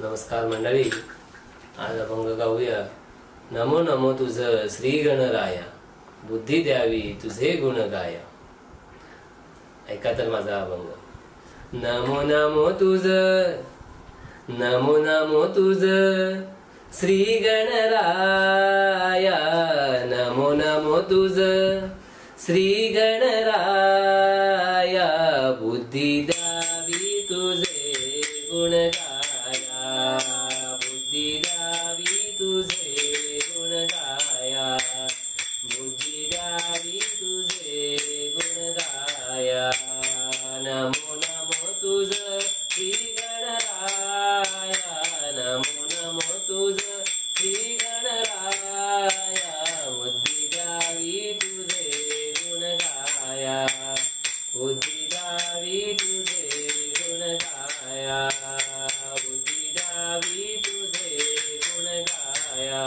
नमस्कार मंडळी, आज अभंग गाऊया. नमो नमो तुझ श्री गणराया, बुद्धी द्यावी तुझे गुण गाया. ऐका तर माझा अभंग. नमो नमो तुझ, नमो नमो तुझ श्री गणराया, नमो नमो तुझ श्री गणराया, बुद्धी द्यावी तुझे गुण गाया, बुद्धी द्यावी तुझे गुण गाया, बुद्धी द्यावी तुझे गुण गाया. नमो नमो तुझ श्री गणराया, नमो नमो तुझ श्री गणराया, बुद्धी द्यावी तुझे गुण गाया, बुद्धी द्यावी तुझे गुण गाया, बुद्धी द्यावी तुझे गुण गाया.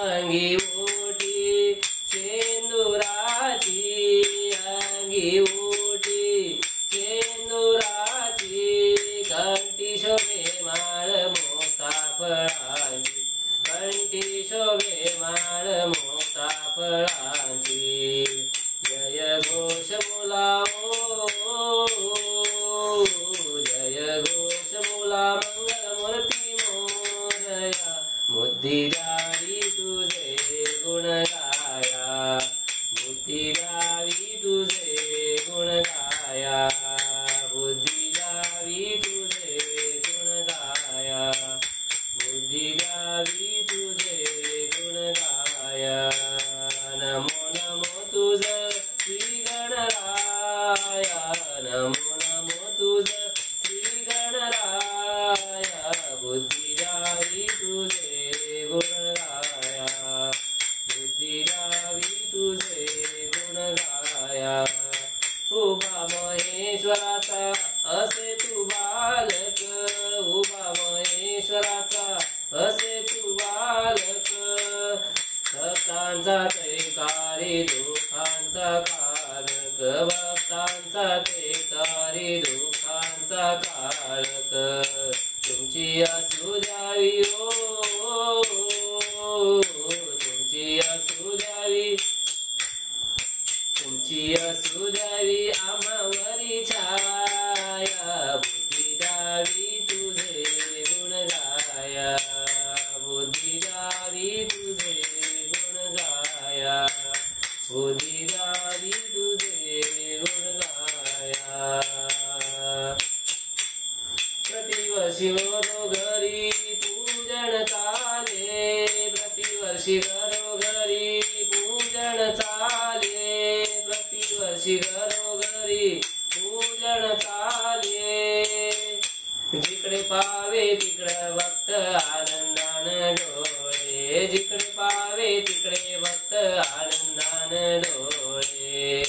अंगी ओटी शेंदुराची, अंगी ओटी शेंदुराची, कंठी शोभे माळ मोता फळांची, कंठी शोभे माळ मोता फळांची. जय घोष बोलाओ, जय घोष बोला मंगलमूर्ती मोरया, बुद्धी द्यावी तुझे गुण गाया, बुद्धी द्यावी तुझे गुण गाया, बुद्धी द्यावी तुझे गुण गाया, बुद्धी द्यावी तुझे गुण गाया. नमो नमो तुझ श्री गणराया, नमो नमो तुझ श्री गणराया, बुद्धी द्यावी तुझे गुण गाया, बुद्धी द्यावी तुझे गुण गाया. उभा महेश्वराचा असे तू बालक, उभा महेश्वराचा असे तू बालक, भक्तांचा ते कारी दुःखांचा कारक, भक्तांचा ते कारी दुःखांचा कारक. तुमची असू द्यावी ओ, तुमची असू द्यावी, तुमची असू द्यावी आम्हावरी छाया, बुद्धी द्यावी तुझे गुण गाया, बुद्धी द्यावी तुझे गुण गाया, बुद्धी द्यावी तुझे गुण गाया. प्रतिवर्षी घरोघरी पूजन चाले, प्रतिवर्षी घरोघरी पूजन चाले, प्रतिवर्षी घरोघरी पूजन चाले. जिकडे पावे तिकडे भक्त आनंदान डोळे, जिकडे पावे तिकडे भक्त आनंदान डोळे.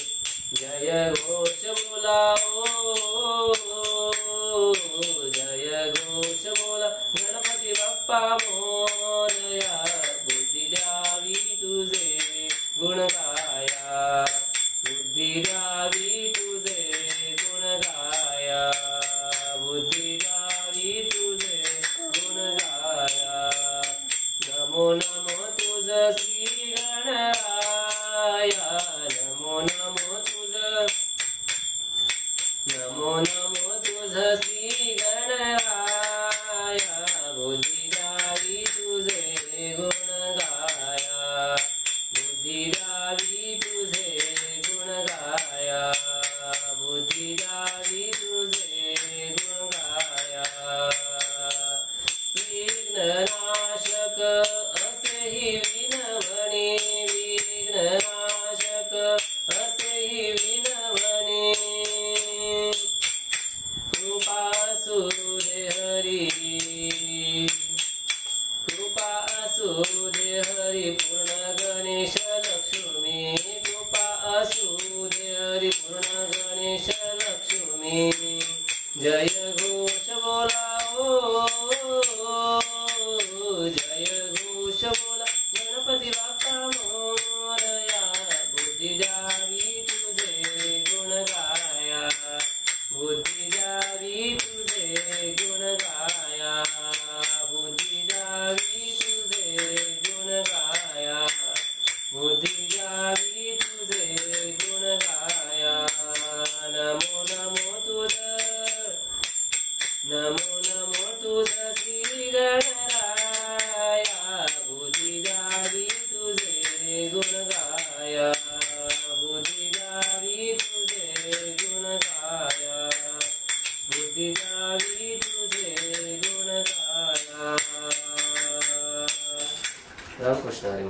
जय घोष बोलाओ, जय घोष बोला गणपती बाप्पा मोरया, बुद्धी द्यावी तुझे गुण गाया, बुद्धी द्यावी तुझे गुण गाया, बुद्धी द्यावी तुझे गुण गाया. नमो नमो तुझ श्री गणराया, नमो नमो तुझ, नमो नमो तुझ श्री गणराया, बुद्धी द्यावी तुझे गुण गाया, बुद्धी द्यावी तुझे गुण गाया, बुद्धी द्यावी तुझे गुण गाया. विघ्ननाशक असेही विनवणे, विघ्ननाशक असेही विनवणे, कृपा असू दे हरी, कृपा असू दे हरी पूर्ण गणेश लक्ष्मी, कृपा असू दे हरी पूर्ण गणेश लक्ष्मी. जय घोष बोलाओ, जय घोष बोला गणपती बाप्पा मोरया, बुद्धी द्यावी तुझे गुण गाया, बुद्धी द्यावी तुझे गुण गाया. श्री गणराया बुद्धी द्यावी तुझे गुण गाया बुद्धी द्यावी तुझे गुण गाया बुद्धी द्यावी तुझे गुण गाया. रामकृष्ण हरी.